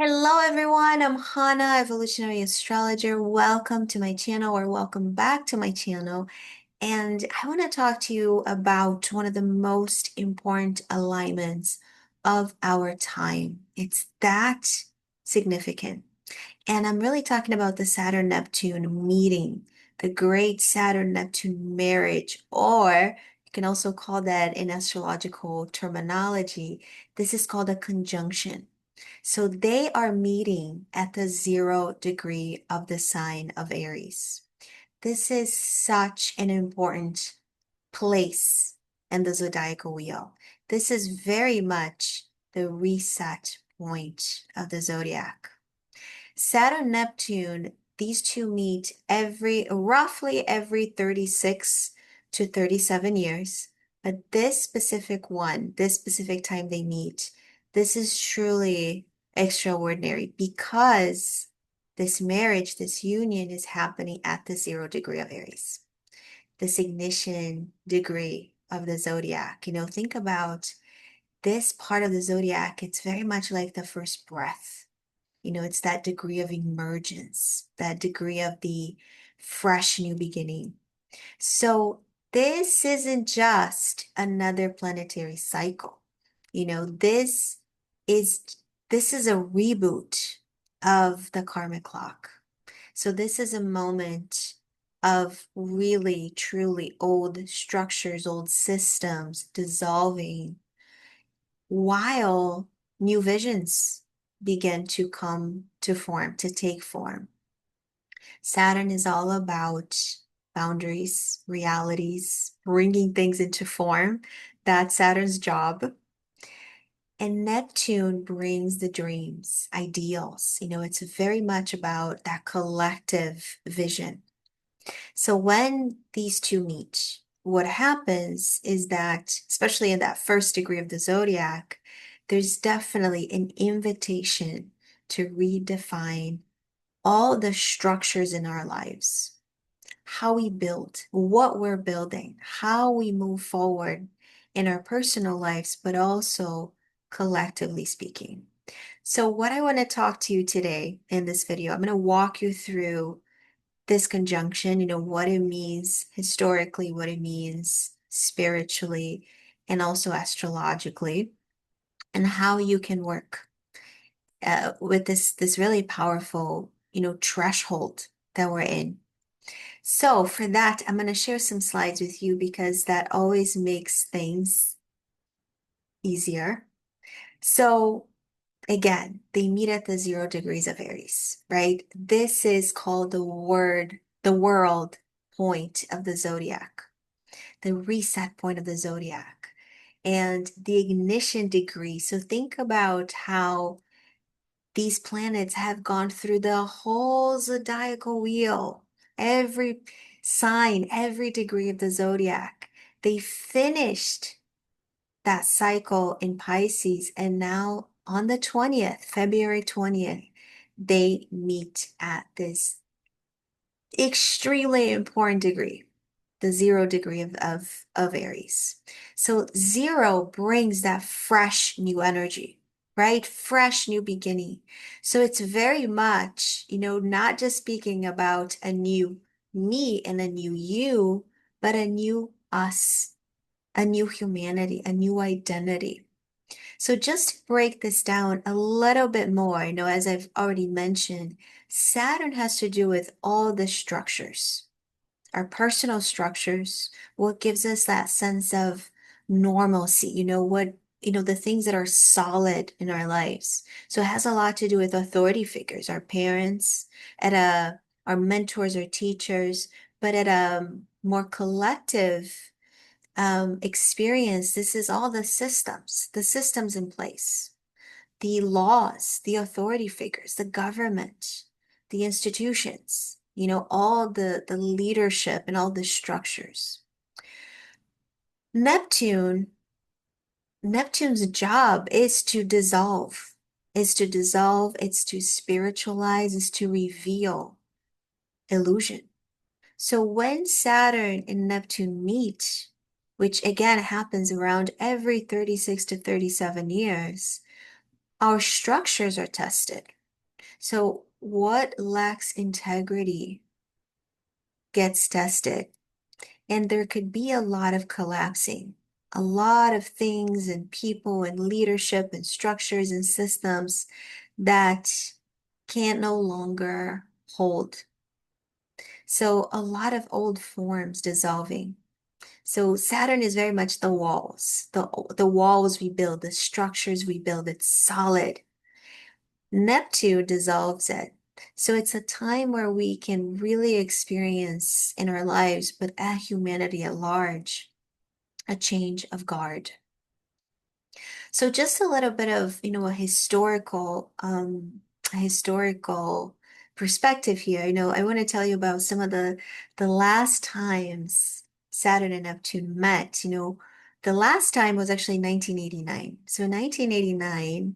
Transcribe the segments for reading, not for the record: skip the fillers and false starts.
Hello everyone, I'm Hannah, evolutionary astrologer. Welcome to my channel or welcome back to my channel. And I want to talk to you about one of the most important alignments of our time. It's that significant. And I'm really talking about the Saturn Neptune meeting, the great Saturn Neptune marriage, or you can also call that in astrological terminology. This is called a conjunction. So they are meeting at the 0 degree of the sign of Aries. This is such an important place in the zodiacal wheel. This is very much the reset point of the zodiac. Saturn, Neptune, these two meet roughly every 36 to 37 years. But this specific time they meet, this is truly extraordinary because this marriage, this union is happening at the 0 degree of Aries, this ignition degree of the zodiac. Think about this part of the zodiac. It's very much like the first breath. It's that degree of emergence, that degree of the fresh new beginning. So this isn't just another planetary cycle. You know, this is this is a reboot of the karmic clock. So this is a moment of really, truly old structures, old systems dissolving while new visions begin to come to form, to take form. Saturn is all about boundaries, realities, bringing things into form. That's Saturn's job. And Neptune brings the dreams, ideals. It's very much about that collective vision. So when these two meet, what happens is that, especially in that first degree of the zodiac, there's definitely an invitation to redefine all the structures in our lives, how we build, what we're building, how we move forward in our personal lives, but also collectively speaking. So what I want to talk to you today in this video, I'm going to walk you through this conjunction, what it means historically, what it means spiritually, and also astrologically, and how you can work with this really powerful, threshold that we're in. So for that, I'm going to share some slides with you because that always makes things easier. So again, they meet at the 0 degrees of Aries, right? This is called the world point of the zodiac, the reset point of the zodiac, and the ignition degree. So think about how these planets have gone through the whole zodiacal wheel, every sign, every degree of the zodiac. They finished that cycle in Pisces, and now on the 20th, February 20th, they meet at this extremely important degree, the 0 degree of Aries. So 0 brings that fresh new energy, right? Fresh new beginning. So it's very much, not just speaking about a new me and a new you, but a new us, a new humanity, a new identity. So just to break this down a little bit more, as I've already mentioned, Saturn has to do with all the structures, our personal structures, what gives us that sense of normalcy, the things that are solid in our lives. So it has a lot to do with authority figures, our parents, our mentors, our teachers, but at a more collective experience, this is all the systems in place, the laws, the authority figures, the government, the institutions, all the leadership and all the structures. Neptune, Neptune's job is to dissolve, it's to spiritualize, is to reveal illusion. So when Saturn and Neptune meet, which again happens around every 36 to 37 years, our structures are tested. So what lacks integrity gets tested. And there could be a lot of collapsing, a lot of things and people and leadership and structures and systems that can't no longer hold. So a lot of old forms dissolving. So Saturn is very much the walls, the walls we build, the structures we build. It's solid. Neptune dissolves it. So it's a time where we can really experience in our lives, but at humanity at large, a change of guard. So just a little bit of, a historical perspective here. I want to tell you about some of the last times Saturn and Neptune met. The last time was actually 1989. So 1989,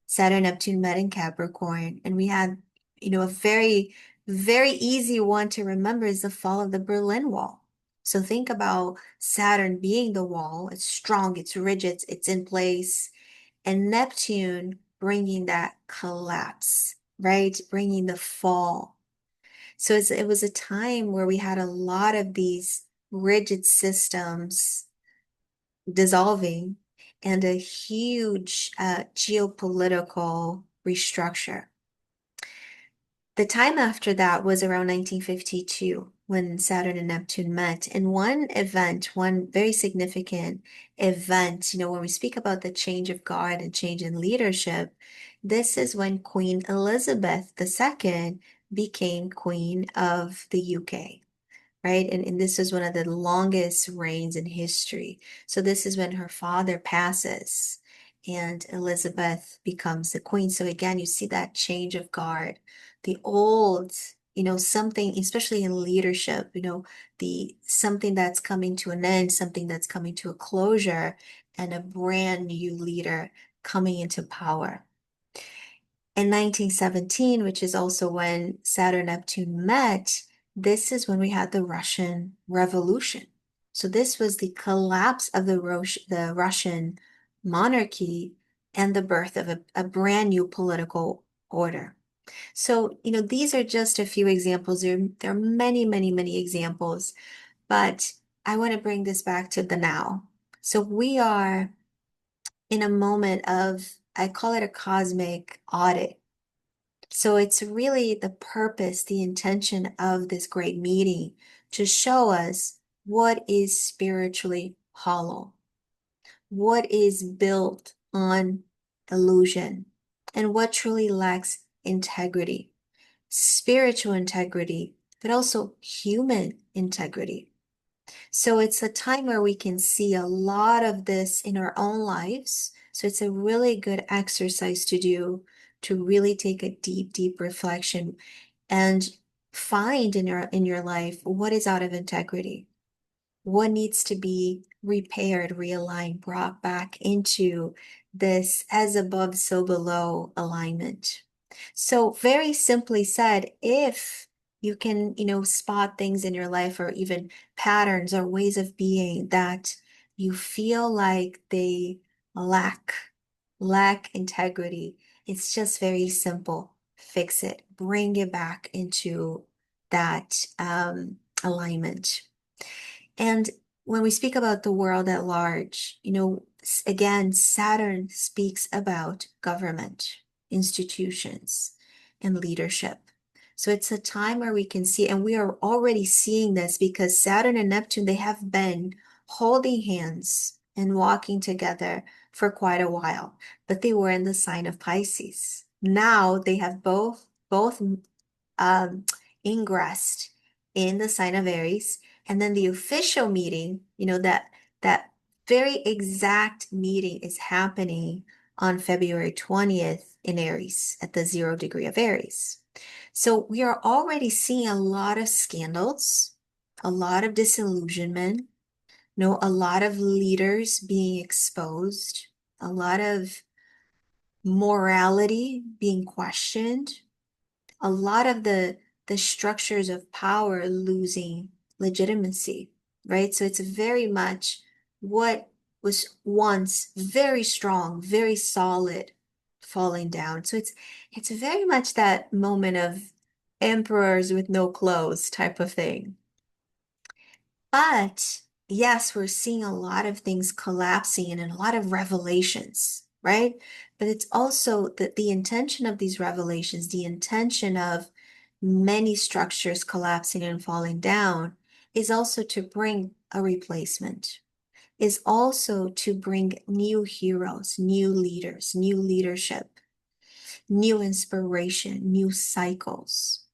Saturn Neptune met in Capricorn, and we had, a very, very easy one to remember is the fall of the Berlin Wall. So think about Saturn being the wall. It's strong, it's rigid, it's in place, and Neptune bringing that collapse, right? Bringing the fall. So it was a time where we had a lot of these rigid systems dissolving and a huge geopolitical restructure. The time after that was around 1952 when Saturn and Neptune met. And one event, one very significant event, when we speak about the change of guard and change in leadership, this is when Queen Elizabeth II became Queen of the UK. Right? And this is one of the longest reigns in history. So this is when her father passes and Elizabeth becomes the queen. So again, you see that change of guard. The old, something, especially in leadership, the something that's coming to an end, something that's coming to a closure, and a brand new leader coming into power. In 1917, which is also when Saturn Neptune met, this is when we had the Russian Revolution. So this was the collapse of the Russian monarchy and the birth of a brand new political order. So, these are just a few examples. There are many, many, many examples, but I want to bring this back to the now. So we are in a moment of, I call it a cosmic audit. So it's really the purpose, the intention of this great meeting to show us what is spiritually hollow, what is built on illusion, and what truly lacks integrity, spiritual integrity, but also human integrity. So it's a time where we can see a lot of this in our own lives. So it's a really good exercise to do to really take a deep, deep reflection and find in your life what is out of integrity, what needs to be repaired, realigned, brought back into this as above, so below alignment. So very simply said, if you can, spot things in your life or even patterns or ways of being that you feel like they lack, lack integrity, it's just very simple. Fix it, bring it back into that alignment. And when we speak about the world at large, again, Saturn speaks about government, institutions, and leadership. So it's a time where we can see, and we are already seeing this because Saturn and Neptune, they have been holding hands and walking together for quite a while, but they were in the sign of Pisces. Now they have both um, ingressed in the sign of Aries. And then the official meeting, that very exact meeting is happening on February 20th in Aries at the 0 degree of Aries. So we are already seeing a lot of scandals, a lot of disillusionment, a lot of leaders being exposed, a lot of morality being questioned, a lot of the structures of power losing legitimacy, right? So it's very much what was once very strong, very solid falling down. So it's very much that moment of emperors with no clothes type of thing. But yes, we're seeing a lot of things collapsing and a lot of revelations, right? But it's also that the intention of these revelations, the intention of many structures collapsing and falling down is also to bring a replacement, is also to bring new heroes, new leaders, new leadership, new inspiration, new cycles.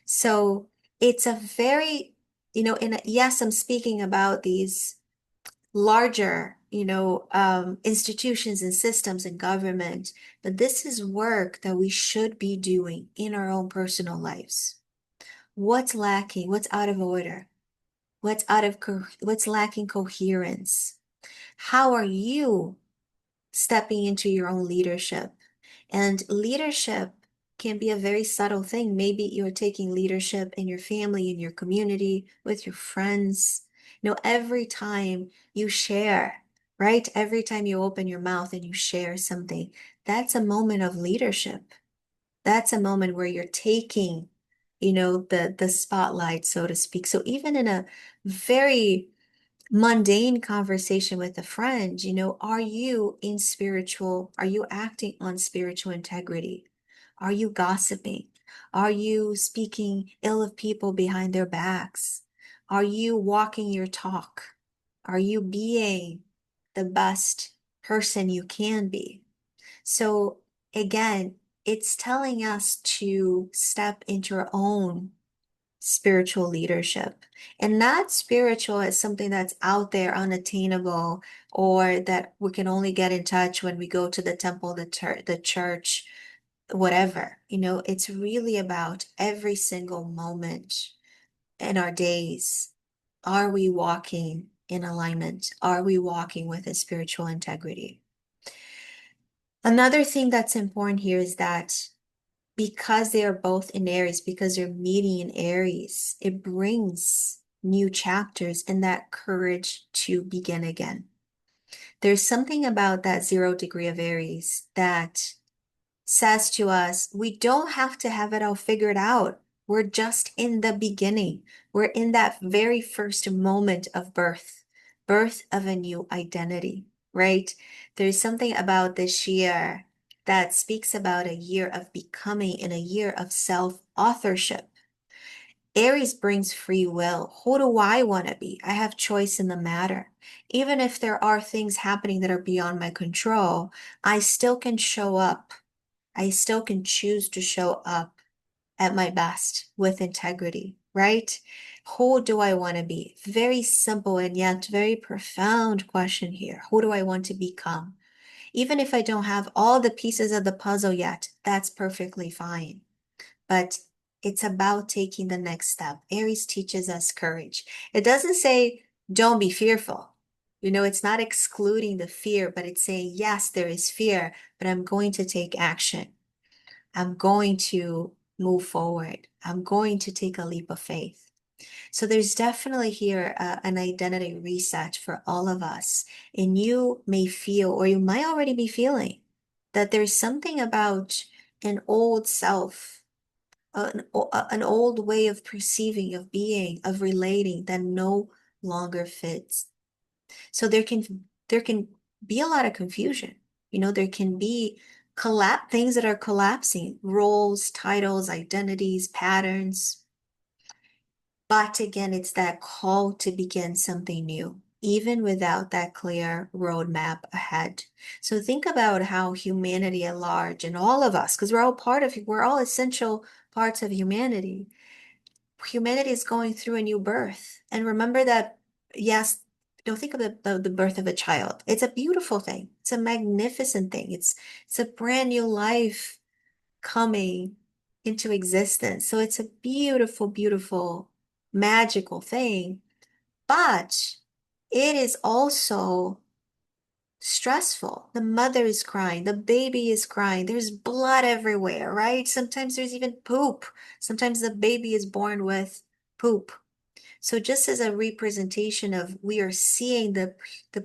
So it's a very, yes, I'm speaking about these larger, institutions and systems and government, but this is work that we should be doing in our own personal lives. What's lacking? What's out of order? What's lacking coherence? How are you stepping into your own leadership? And leadership can be a very subtle thing. Maybe you're taking leadership in your family, in your community, with your friends. Every time you share, right? Every time you open your mouth and you share something, that's a moment of leadership. That's a moment where you're taking, the spotlight, so to speak. So even in a very mundane conversation with a friend, are you acting on spiritual integrity? Are you gossiping? Are you speaking ill of people behind their backs? Are you walking your talk? Are you being the best person you can be? So again, it's telling us to step into our own spiritual leadership. And not spiritual as something that's out there unattainable or that we can only get in touch when we go to the temple, the church, whatever. It's really about every single moment in our days. Are we walking in alignment? Are we walking with a spiritual integrity? Another thing that's important here is that because they are both in Aries, because they're meeting in Aries, it brings new chapters and that courage to begin again. There's something about that 0 degree of Aries that says to us, we don't have to have it all figured out. We're just in the beginning. We're in that very first moment of birth of a new identity, right? There's something about this year that speaks about a year of becoming and a year of self-authorship. Aries brings free will. Who do I want to be? I have choice in the matter. Even if there are things happening that are beyond my control, I still can show up. I still can choose to show up at my best with integrity, right? Who do I want to be? Very simple and yet very profound question here. Who do I want to become? Even if I don't have all the pieces of the puzzle yet, that's perfectly fine. But it's about taking the next step. Aries teaches us courage. It doesn't say don't be fearful. It's not excluding the fear, but it's saying, yes, there is fear, but I'm going to take action. I'm going to move forward. I'm going to take a leap of faith. So there's definitely here an identity reset for all of us. And you may feel, or you might already be feeling, that there's something about an old self, an old way of perceiving, of being, of relating that no longer fits. So there can be a lot of confusion. There can be things that are collapsing, roles, titles, identities, patterns. But again, it's that call to begin something new, even without that clear roadmap ahead. So think about how humanity at large and all of us, because we're all essential parts of humanity. Humanity is going through a new birth. And remember that, yes, don't think of the birth of a child. It's a beautiful thing. It's a magnificent thing. It's a brand new life coming into existence. So it's a beautiful, beautiful, magical thing. But it is also stressful. The mother is crying, the baby is crying, there's blood everywhere, right? Sometimes there's even poop. Sometimes the baby is born with poop. So just as a representation of we are seeing the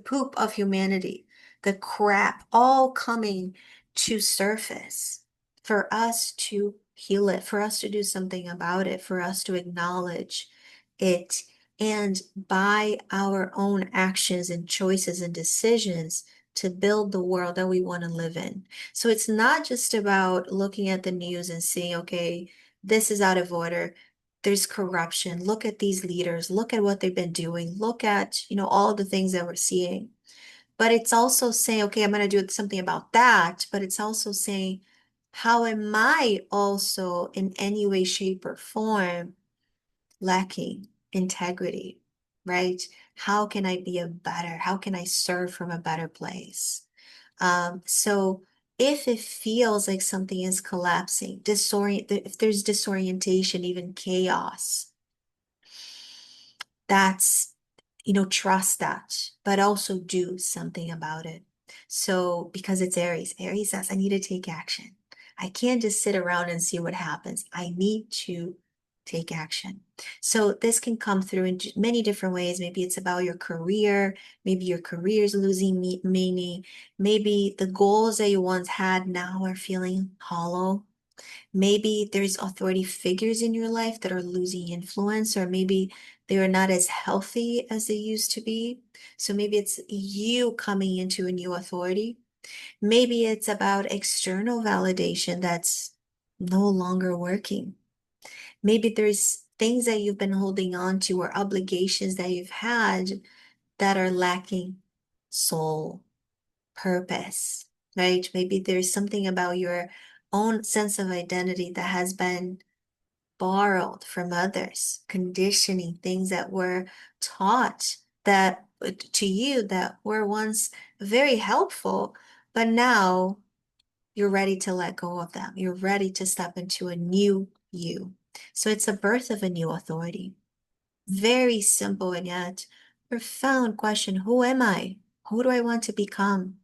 poop of humanity, the crap all coming to surface, for us to heal it, for us to do something about it, for us to acknowledge it, and by our own actions and choices and decisions to build the world that we want to live in. So it's not just about looking at the news and seeing, okay, this is out of order. There's corruption. Look at these leaders. Look at what they've been doing. Look at, all the things that we're seeing. But it's also saying, okay, I'm going to do something about that. But it's also saying, how am I also in any way, shape, or form lacking integrity, right? How can I be how can I serve from a better place? So if it feels like something is collapsing, if there's disorientation, even chaos, that's, trust that, but also do something about it. So because it's Aries, Aries says, I need to take action. I can't just sit around and see what happens. I need to take action. So this can come through in many different ways. Maybe it's about your career. Maybe your career is losing meaning. Maybe the goals that you once had now are feeling hollow. Maybe there's authority figures in your life that are losing influence, or maybe they are not as healthy as they used to be. So maybe it's you coming into a new authority. Maybe it's about external validation that's no longer working. Maybe there's things that you've been holding on to or obligations that you've had that are lacking soul, purpose, right? Maybe there's something about your own sense of identity that has been borrowed from others, conditioning, things that were taught that to you that were once very helpful, but now you're ready to let go of them. You're ready to step into a new you. So it's a birth of a new authority. Very simple and yet profound question. Who am I? Who do I want to become?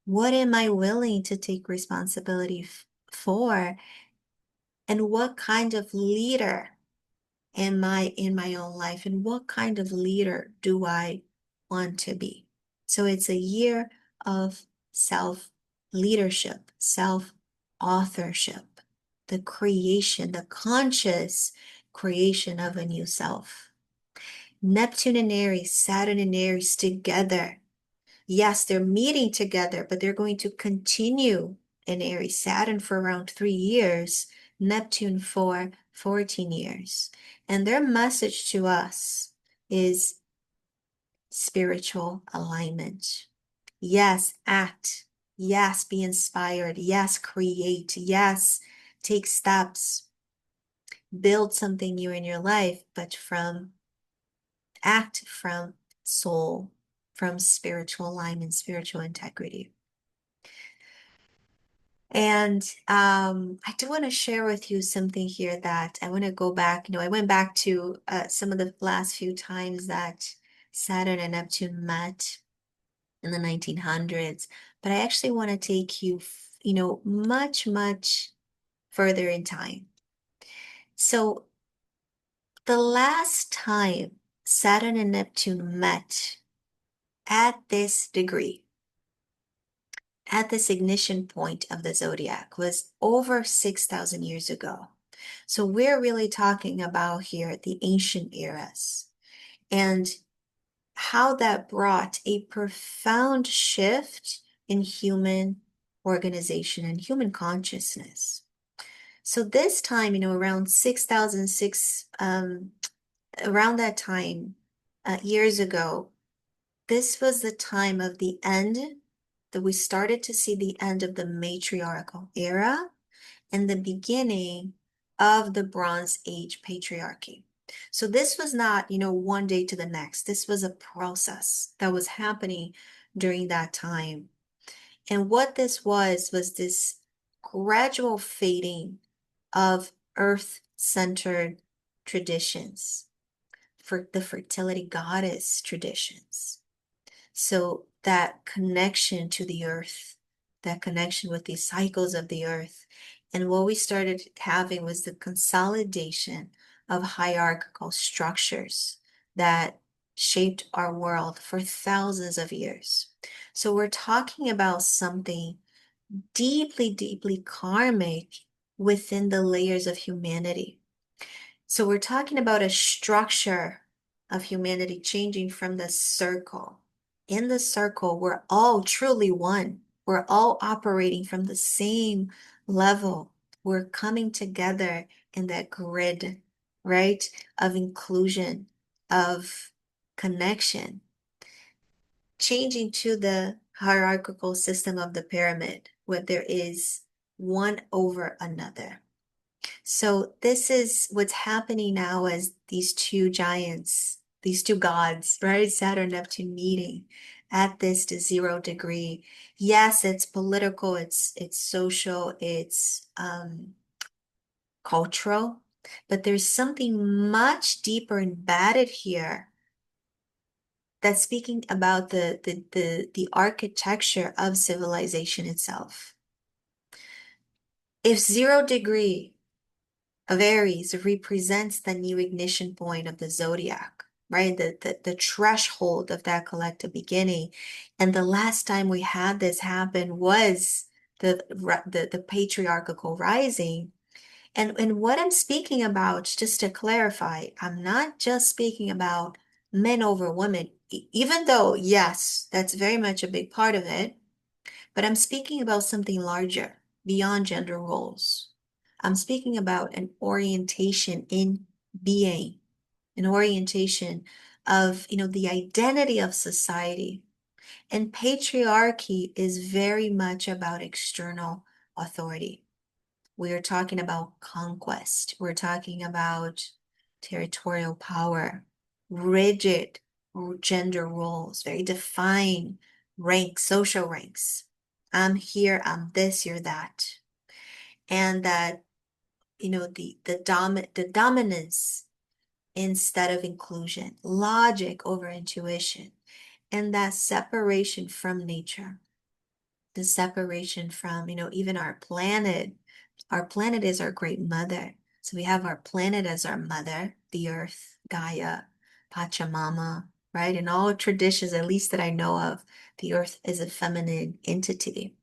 What am I willing to take responsibility for? And what kind of leader am I in my own life? And what kind of leader do I want to be? So it's a year of self leadership, self authorship, the creation, the conscious creation of a new self. Neptune and Aries, Saturn and Aries together. Yes, they're meeting together, but they're going to continue in Aries. Saturn for around 3 years, Neptune for 14 years. And their message to us is spiritual alignment. Yes, act. Yes, be inspired. Yes, create. Yes, take steps. Build something new in your life, but act from soul, from spiritual alignment, spiritual integrity. And I do want to share with you something here that I want to go back. I went back to some of the last few times that Saturn and Neptune met in the 1900s, but I actually want to take you, much, much further in time. So the last time Saturn and Neptune met at this degree, at this ignition point of the zodiac, was over 6,000 years ago. So we're really talking about here the ancient eras and how that brought a profound shift in human organization and human consciousness. So this time, around 6,006, around that time, years ago, this was the time of the end that we started to see the end of the matriarchal era and the beginning of the Bronze Age patriarchy. So this was not, one day to the next. This was a process that was happening during that time. And what this was this gradual fading of earth-centered traditions, for the fertility goddess traditions. So that connection to the earth, that connection with the cycles of the earth. And what we started having was the consolidation of hierarchical structures that shaped our world for thousands of years. So we're talking about something deeply, deeply karmic within the layers of humanity. So we're talking about a structure of humanity changing from the circle. In the circle, we're all truly one. We're all operating from the same level. We're coming together in that grid, right? Of inclusion, of connection, changing to the hierarchical system of the pyramid, where there is one over another. So this is what's happening now as these two giants, these two gods, right? Saturn, Neptune meeting at this to 0 degree. Yes, it's political, it's social, it's cultural, but there's something much deeper embedded here that's speaking about the architecture of civilization itself. If 0 degree of Aries represents the new ignition point of the zodiac, right? The threshold of that collective beginning. And the last time we had this happen was the patriarchal rising. And what I'm speaking about, just to clarify, I'm not just speaking about men over women, even though, yes, that's very much a big part of it, but I'm speaking about something larger beyond gender roles. I'm speaking about an orientation in being, an orientation of, the identity of society. And patriarchy is very much about external authority. We are talking about conquest. We're talking about territorial power, rigid gender roles, very defined ranks, social ranks. I'm here, I'm this, you're that. And that, the dominance instead of inclusion, logic over intuition, and that separation from nature, the separation from, even our planet. Our planet is our great mother. So we have our planet as our mother, the earth, Gaia, Pachamama, right? In all traditions, at least that I know of, the earth is a feminine entity,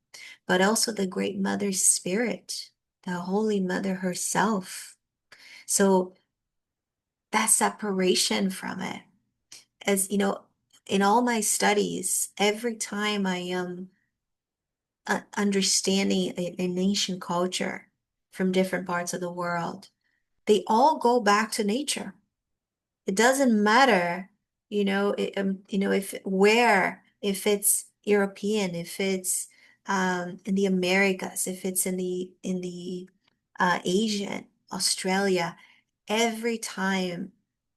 but also the great mother spirit, the holy mother herself. So that separation from it, as you know, in all my studies, every time I am understanding an ancient culture from different parts of the world, they all go back to nature. It doesn't matter, if it's European, if it's in the Americas, if it's in the Asian, Australia, every time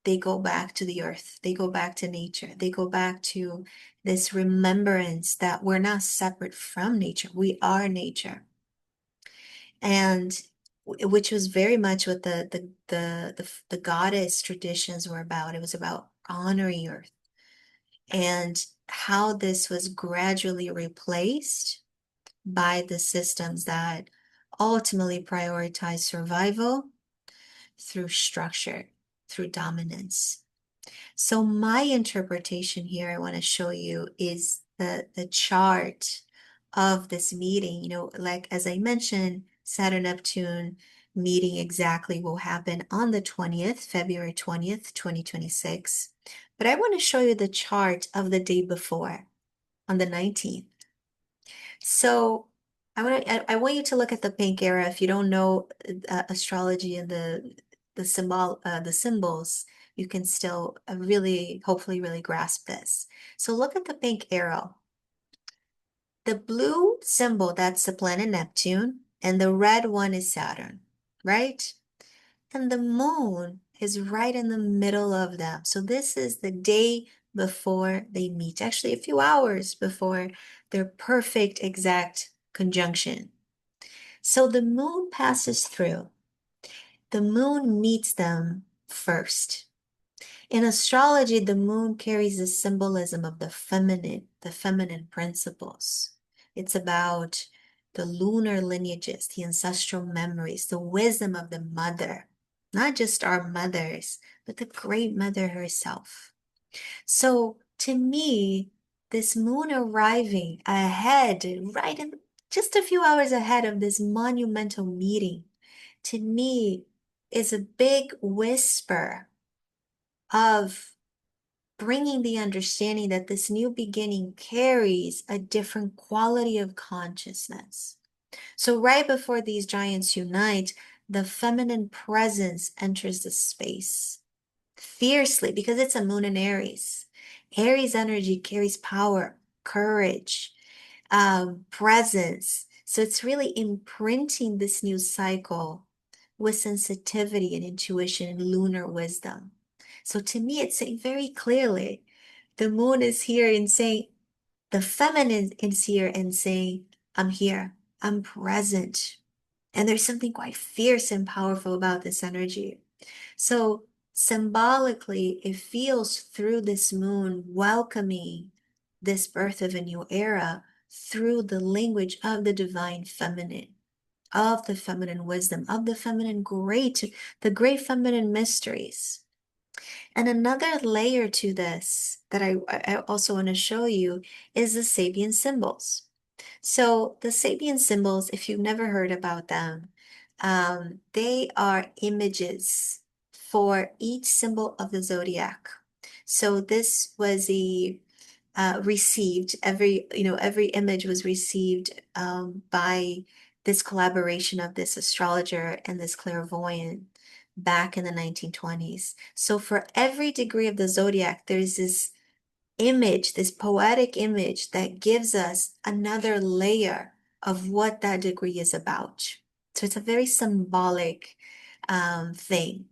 they go back to the earth, they go back to nature, they go back to this remembrance that we're not separate from nature, we are nature. And which was very much what the goddess traditions were about. It was about honoring earth and how this was gradually replaced by the systems that ultimately prioritize survival through structure, through dominance. So my interpretation here I want to show you is the chart of this meeting. Like as I mentioned, Saturn Neptune meeting exactly will happen on the 20th, February 20th, 2026. But I want to show you the chart of the day before, on the 19th. So I want you to look at the pink era. If you don't know astrology and the symbols, you can still really, hopefully, really grasp this. So look at the pink arrow. The blue symbol, that's the planet Neptune, and the red one is Saturn, right? And the moon is right in the middle of them. So this is the day before they meet, actually a few hours before their perfect exact conjunction. So the moon passes through. The moon meets them first. In astrology, the moon carries the symbolism of the feminine principles. It's about the lunar lineages, the ancestral memories, the wisdom of the mother, not just our mothers, but the great mother herself. So to me, this moon arriving ahead, right in just a few hours ahead of this monumental meeting, to me is a big whisper of bringing the understanding that this new beginning carries a different quality of consciousness. So, right before these giants unite, the feminine presence enters the space fiercely because it's a moon in Aries. Aries energy carries power, courage, presence. So it's really imprinting this new cycle with sensitivity and intuition and lunar wisdom. So to me, it's saying very clearly the moon is here and saying, the feminine is here and saying, I'm here, I'm present. And there's something quite fierce and powerful about this energy. So symbolically, it feels through this moon welcoming this birth of a new era through the language of the divine feminine, of the feminine wisdom, of the feminine the great feminine mysteries. And another layer to this that I also want to show you is the Sabian symbols. So the Sabian symbols, if you've never heard about them, they are images for each symbol of the zodiac. So this was the received every image was received by this collaboration of this astrologer and this clairvoyant back in the 1920s. So for every degree of the zodiac, there's this image, this poetic image that gives us another layer of what that degree is about. So it's a very symbolic thing.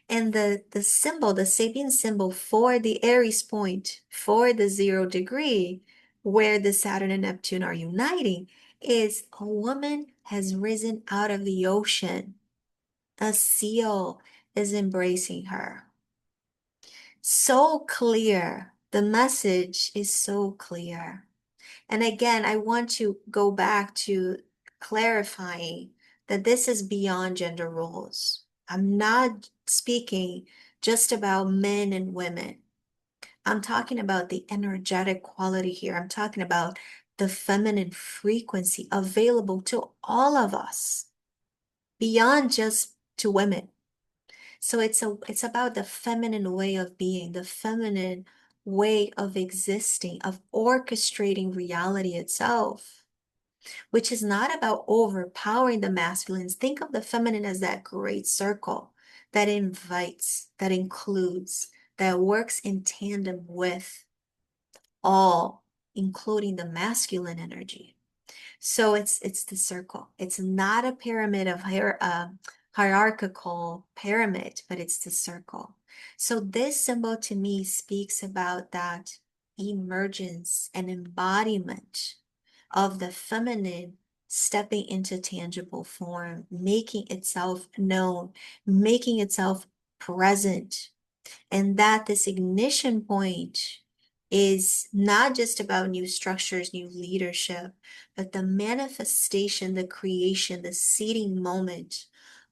And the symbol, the Sabian symbol for the Aries point, for the 0 degree, where the Saturn and Neptune are uniting, is a woman has risen out of the ocean. A seal is embracing her. So clear. The message is so clear. And again, I want to go back to clarifying that this is beyond gender roles. I'm not speaking just about men and women. I'm talking about the energetic quality here. I'm talking about the feminine frequency available to all of us, beyond just to women. So it's about the feminine way of being, the feminine way of existing, of orchestrating reality itself, which is not about overpowering the masculines. Think of the feminine as that great circle that invites, that includes, that works in tandem with all, including the masculine energy. So it's the circle. It's not a pyramid of hierarchical pyramid, but it's the circle. So this symbol to me speaks about that emergence and embodiment of the feminine stepping into tangible form, making itself known, making itself present, and that this ignition point is not just about new structures, new leadership, but the manifestation, the creation, the seeding moment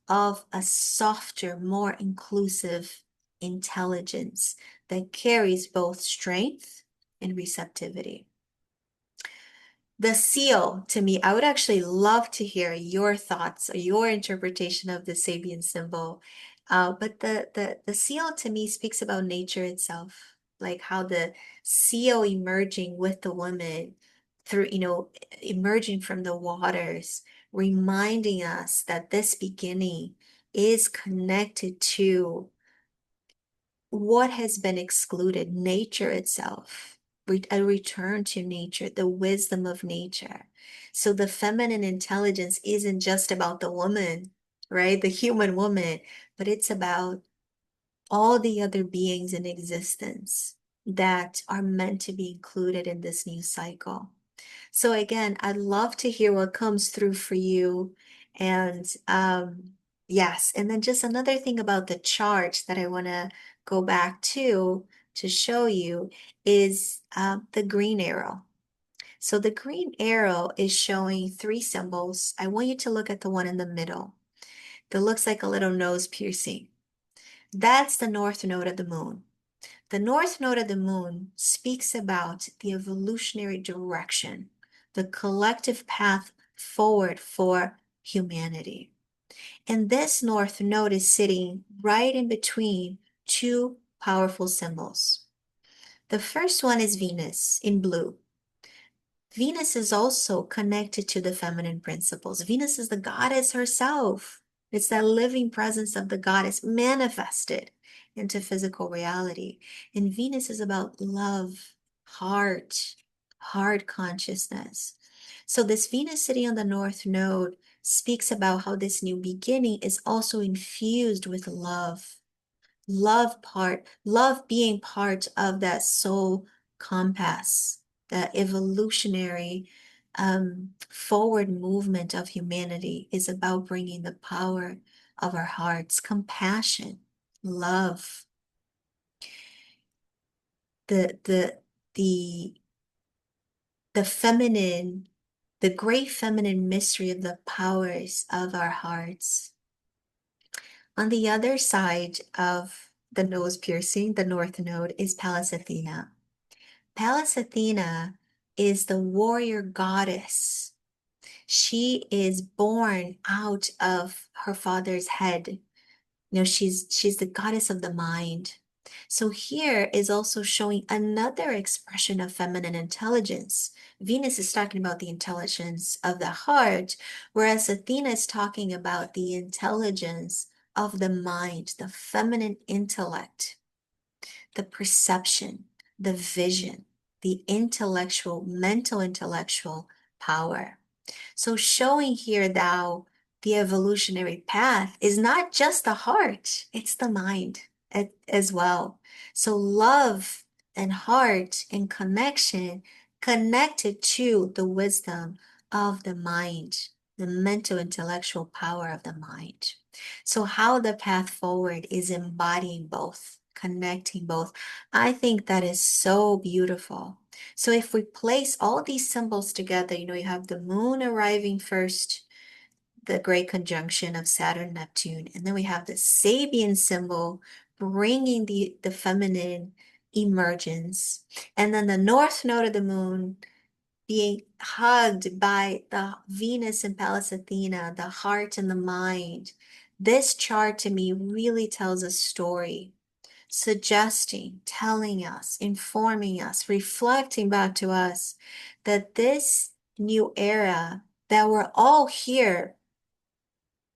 of a softer, more inclusive intelligence that carries both strength and receptivity. The seal, to me, I would actually love to hear your thoughts or your interpretation of the Sabian symbol. But the seal to me speaks about nature itself, like how the seal emerging with the woman through, emerging from the waters, reminding us that this beginning is connected to what has been excluded, nature itself, a return to nature, the wisdom of nature. So the feminine intelligence isn't just about the woman, right? The human woman, but it's about all the other beings in existence that are meant to be included in this new cycle. So again, I'd love to hear what comes through for you. And yes, and then just another thing about the chart that I want to go back to show you is the green arrow. So the green arrow is showing 3 symbols. I want you to look at the one in the middle that looks like a little nose piercing. That's the north node of the moon. The north node of the moon speaks about the evolutionary direction, the collective path forward for humanity. And this North Node is sitting right in between two powerful symbols. The first one is Venus in blue. Venus is also connected to the feminine principles. Venus is the goddess herself. It's that living presence of the goddess manifested into physical reality. And Venus is about love, heart consciousness. So this Venus sitting on the North Node speaks about how this new beginning is also infused with love. Love being part of that soul compass, the evolutionary forward movement of humanity is about bringing the power of our hearts, compassion, love, the the the the feminine, the great feminine mystery of the powers of our hearts. On the other side of the nose piercing, the North Node, is Pallas Athena. Pallas Athena is the warrior goddess. She is born out of her father's head. She's the goddess of the mind. So here is also showing another expression of feminine intelligence. Venus is talking about the intelligence of the heart, whereas Athena is talking about the intelligence of the mind, the feminine intellect, the perception, the vision, the mental intellectual power. So showing here thou the evolutionary path is not just the heart, it's the mind as well. So love and heart and connection connected to the wisdom of the mind, the mental intellectual power of the mind. So how the path forward is embodying both, connecting both. I think that is so beautiful. So if we place all these symbols together, you have the moon arriving first, the great conjunction of Saturn, Neptune, and then we have the Sabian symbol bringing the feminine emergence, and then the North Node of the moon being hugged by the Venus and Pallas Athena, the heart and the mind. This chart to me really tells a story, suggesting, telling us, informing us, reflecting back to us that this new era that we're all here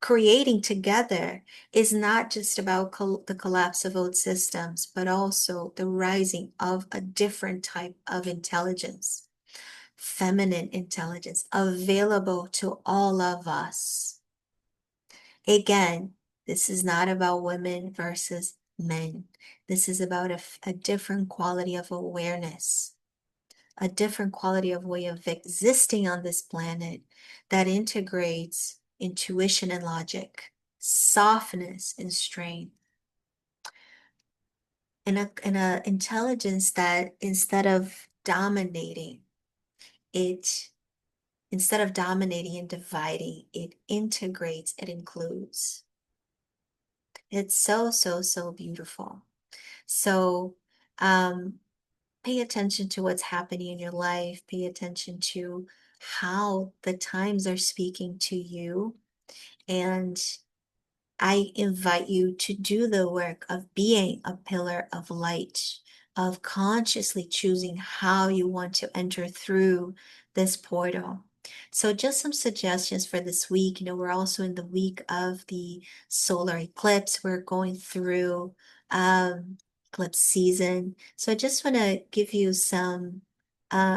creating together is not just about the collapse of old systems, but also the rising of a different type of intelligence, feminine intelligence available to all of us. Again, this is not about women versus men. This is about a different quality of awareness, a different quality of way of existing on this planet that integrates intuition and logic, softness and strength, and a intelligence that it instead of dominating and dividing, it integrates, it includes. It's so, so, so beautiful. So, pay attention to what's happening in your life. Pay attention to how the times are speaking to you. And I invite you to do the work of being a pillar of light, of consciously choosing how you want to enter through this portal. So just some suggestions for this week. We're also in the week of the solar eclipse. We're going through eclipse season. So I just want to give you some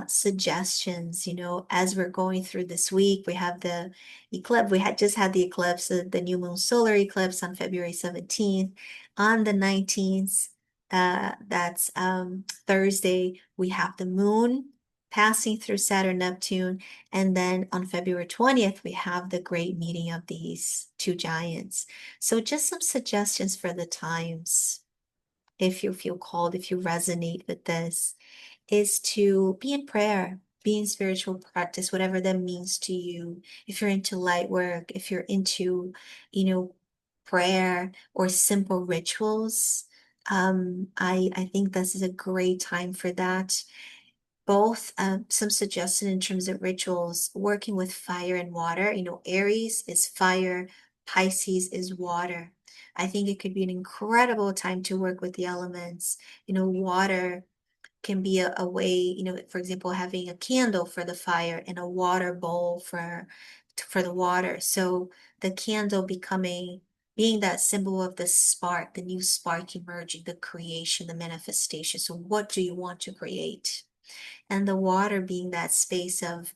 suggestions, as we're going through this week. We have the eclipse. We had just had the eclipse, the new moon solar eclipse on February 17th. On the 19th, that's Thursday, we have the moon passing through Saturn, Neptune. And then on February 20th, we have the great meeting of these two giants. So just some suggestions for the times, if you feel called, if you resonate with this, is to be in prayer, be in spiritual practice, whatever that means to you. If you're into light work, if you're into, prayer or simple rituals, I think this is a great time for that. both some suggestion in terms of rituals, working with fire and water. Aries is fire, Pisces is water. I think it could be an incredible time to work with the elements. Water can be a way, for example, having a candle for the fire and a water bowl for the water. So the candle being that symbol of the spark, the new spark emerging, the creation, the manifestation. So what do you want to create? And the water being that space of,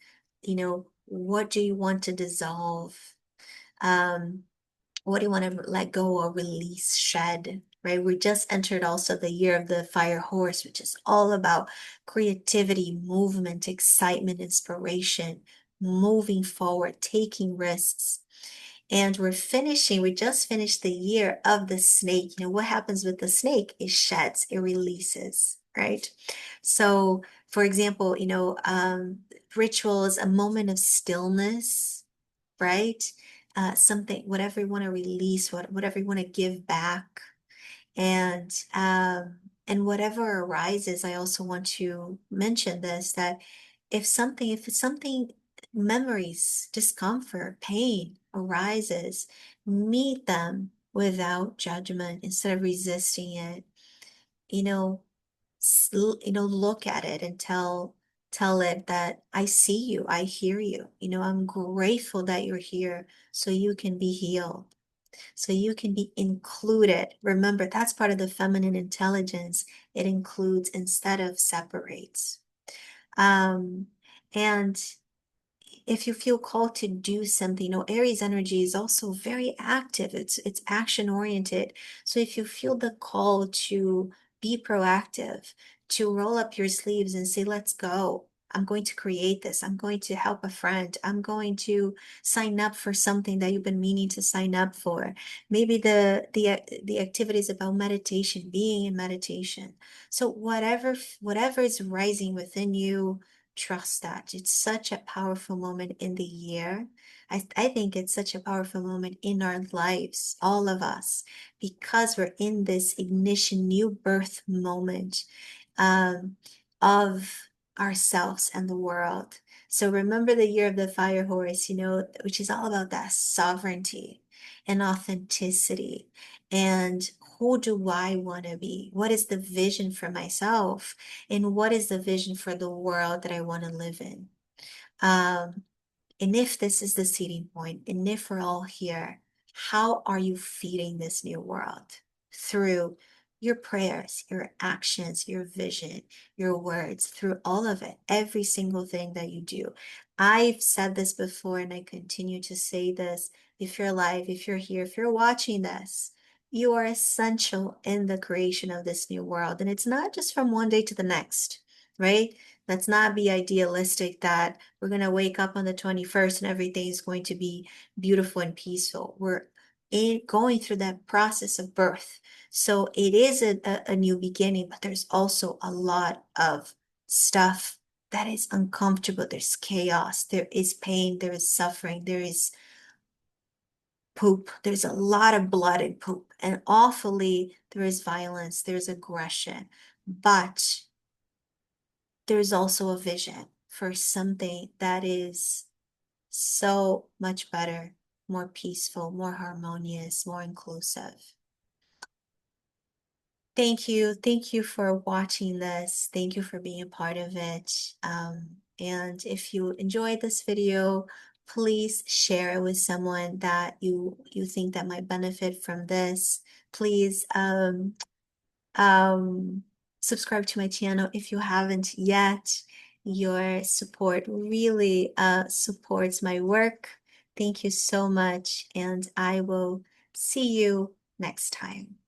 what do you want to dissolve? Um, what do you want to let go or release, shed, right? We just entered also the year of the fire horse, which is all about creativity, movement, excitement, inspiration, moving forward, taking risks. And we just finished the year of the snake. What happens with the snake? It sheds, it releases, right? So, for example, ritual is a moment of stillness, right? Something, whatever you want to release, whatever you want to give back, and whatever arises. I also want to mention this, that if it's something, memories, discomfort, pain arises, meet them without judgment instead of resisting it. You know, look at it and tell it that I see you, I hear you. I'm grateful that you're here so you can be healed, so you can be included. Remember, that's part of the feminine intelligence. It includes instead of separates. Um, and if you feel called to do something, Aries energy is also very active. It's action oriented. So if you feel the call to be proactive, to roll up your sleeves and say, let's go. I'm going to create this. I'm going to help a friend. I'm going to sign up for something that you've been meaning to sign up for. Maybe the activity is about meditation, being in meditation. So whatever is rising within you, trust that. It's such a powerful moment in the year. I think it's such a powerful moment in our lives, all of us, because we're in this ignition, new birth moment um, of ourselves and the world. So remember the year of the fire horse, which is all about that sovereignty and authenticity. And who do I want to be? What is the vision for myself? And what is the vision for the world that I want to live in? Um, and if this is the seeding point, and if we're all here, how are you feeding this new world? Through your prayers, your actions, your vision, your words, through all of it, every single thing that you do. I've said this before and I continue to say this. If you're alive, if you're here, if you're watching this, you are essential in the creation of this new world. And it's not just from one day to the next, right? Let's not be idealistic that we're going to wake up on the 21st and everything is going to be beautiful and peaceful. We're going through that process of birth. So it is a new beginning, but there's also a lot of stuff that is uncomfortable. There's chaos, there is pain, there is suffering, there is poop. There's a lot of blood and poop. And awfully, there is violence, there's aggression. But there's also a vision for something that is so much better, more peaceful, more harmonious, more inclusive. Thank you. Thank you for watching this. Thank you for being a part of it. And if you enjoyed this video, please share it with someone that you think that might benefit from this. Please um, subscribe to my channel if you haven't yet. Your support really supports my work. Thank you so much, and I will see you next time.